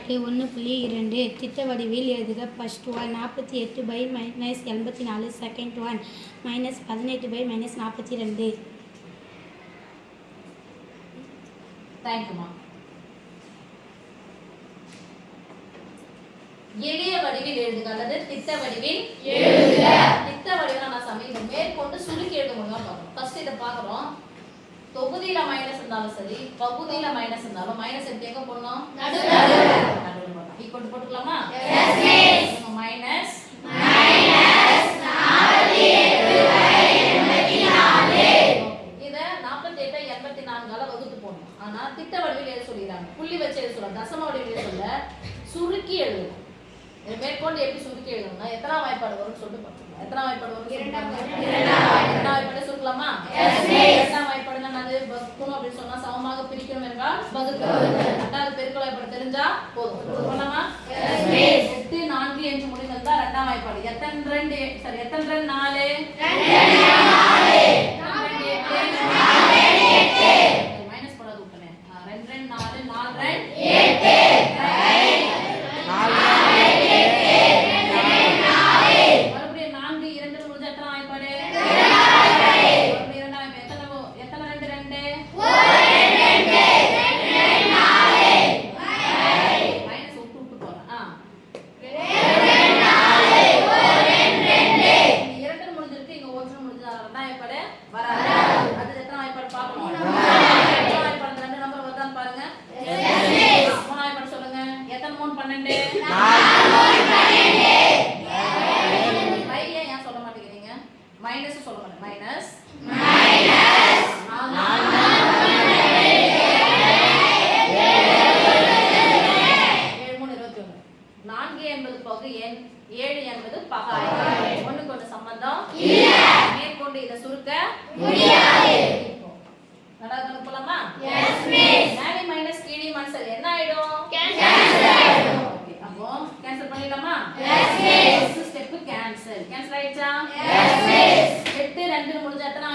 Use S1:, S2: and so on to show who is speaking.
S1: கணக்கு 1.2 திட்ட வடிவில் எழுதுக. First one 48/-84. Second one -18/-42.
S2: தேங்க்யூமா. எளிய வடிவில் எழுதுக அல்லது திட்ட வடிவில் எழுதுக. திட்ட வடிவில் நான் சமையல் மேற்கொண்டு சுருக்கி எழுத முடியுமா பார்க்கணும். ஃபர்ஸ்ட் இத பார்க்கறோம். தொகுதியில மைனஸ் இருந்தாலும் சரி, பகுதியில மைனஸ் இருந்தாலும் மைனஸ் எப்படி எங்க போடணும்? நடுவுல போடணும். ஈக்குவல் போட்டுக்கலாமா? Yes miss. மைனஸ் 48/84. இத 48/84 ஆல வகுத்து போடணும். ஆனா திட்ட வடிவில் எழுத சொல்லிறாங்க. புள்ளி வச்சு எழுத சொல்றாங்க. தசம வடிவில் எழுத சொல்ல சுருக்கி எழுதணும். இது மேற்கொண்டு எப்படி சுருக்கி எழுதணும்னா எத்தனை வாய்ப்பாடு வரும்னு சொல்லிட்டு பார்க்கலாம். எத்தனை வாய்ப்பாடு வரும்? இரண்டாம் வாய்ப்பாடு சுருக்கலாமா? Yes miss. இரண்டாம் வாய்ப்பாடுனா அது வகுக்கணும் அப்படி சொன்னா சமமாக பிரிக்கணும் என்றால் வகுக்கணும். இரண்டாவது பெருக்கல் வாய்ப்பாடு தெரிஞ்சா போதும். சொல்லலாமா? S miss. 8 4 என்று முடிந்தா இரண்டாம் வாய்ப்பாடு. எத்தனை 2 சரி எத்தனை 2 4 மைனஸ் போடாத விட்டனே. 2 2 4 4 2 8 மைனஸ் சொல்ல மாட்டேன். மைனஸ் 4 என்பது பகு எண், 7 என்பது பகாய். ஒண்ணுக்கு ஒண்ணு சம்பந்தம் இல்ல. மேற்கொண்டு இத சுருக்க முடியாது. நடந்து போலாமா? Yes miss. மேலே மைனஸ் கீழே மைனஸ் என்ன ஆயிடும்? கேன்சல் ஆயிடும். ஓகே அப்போ கேன்சல் பண்ணிடலாமா? Yes miss. First step cancel. Cancel ஆயிடுச்சா? Yes miss. 8 2 முடிஞ்சா எத்தனை